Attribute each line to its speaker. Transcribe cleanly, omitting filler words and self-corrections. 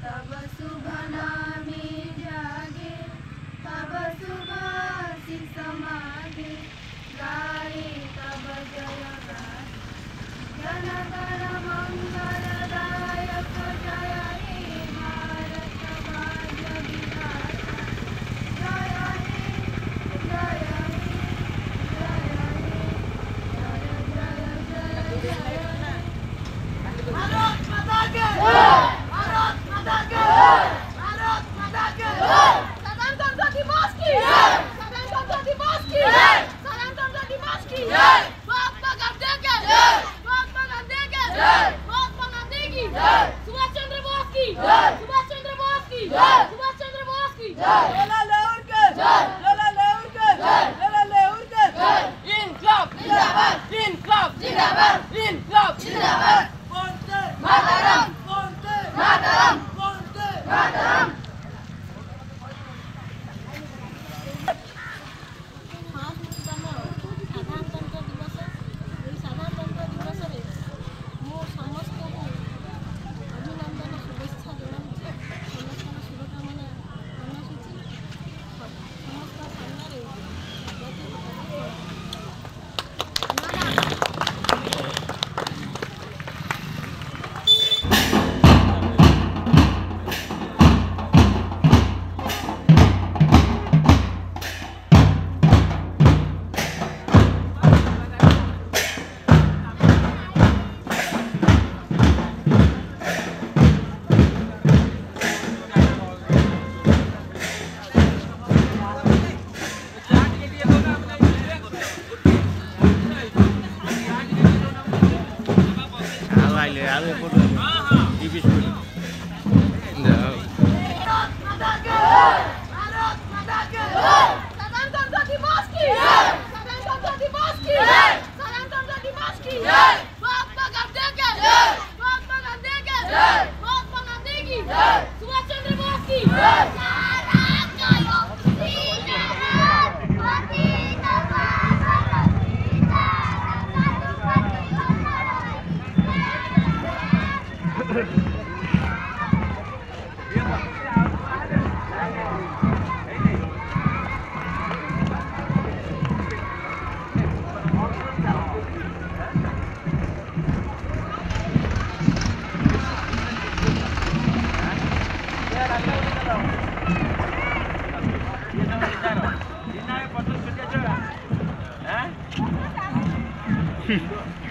Speaker 1: तब शुभ नामे जागे, तब शुभाशीष मागे, गाए तब जय गाए। जनगण मंगलदायक जय हे भारत भाग्य विधाता। जय हे जय हे जय हे जय जय जय जय। भारत माता की जय। भारत माता की जय। भारत माता की जय। स्वतंत्रता दिवस की जय। स्वतंत्रता दिवस की जय। स्वतंत्रता दिवस की जय। महात्मा गांधी की जय। महात्मा गांधी की जय। महात्मा गांधी की जय। सुभाष चंद्र बोस की जय। सुभाष चंद्र बोस की जय। सुभाष चंद्र बोस की जय। लाला लाजपत जय। लाला लाजपत जय। लाला लाजपत जय। इनकलाब जिंदाबाद। इनकलाब जिंदाबाद। इनकलाब जिंदाबाद। वंदे मातरम। वंदे मातरम। वंदे मातरम।
Speaker 2: ସାଧାରଣତନ୍ତ୍ର ଦିବସ। ଏହି ସାଧାରଣତନ୍ତ୍ର ଦିବସରେ ମୁଁ ସମସ୍ତଙ୍କୁ ଅଭିନନ୍ଦନ ଶୁଭେଚ୍ଛା ଜଣାଉଛି। ସମସ୍ତଙ୍କ ଶୁଭକାମନା ଜଣାଉଛି। ସମସ୍ତ ସାମ୍ନାରେ
Speaker 1: स्वतंत्रता दिवस की जय। स्वतंत्रता दिवस की जय। स्वतंत्रता दिवस की जय। महात्मा गांधी की जय। महात्मा गांधी की जय। महात्मा गांधी की जय। सुभाष चंद्र बोस की जय।
Speaker 3: Hah?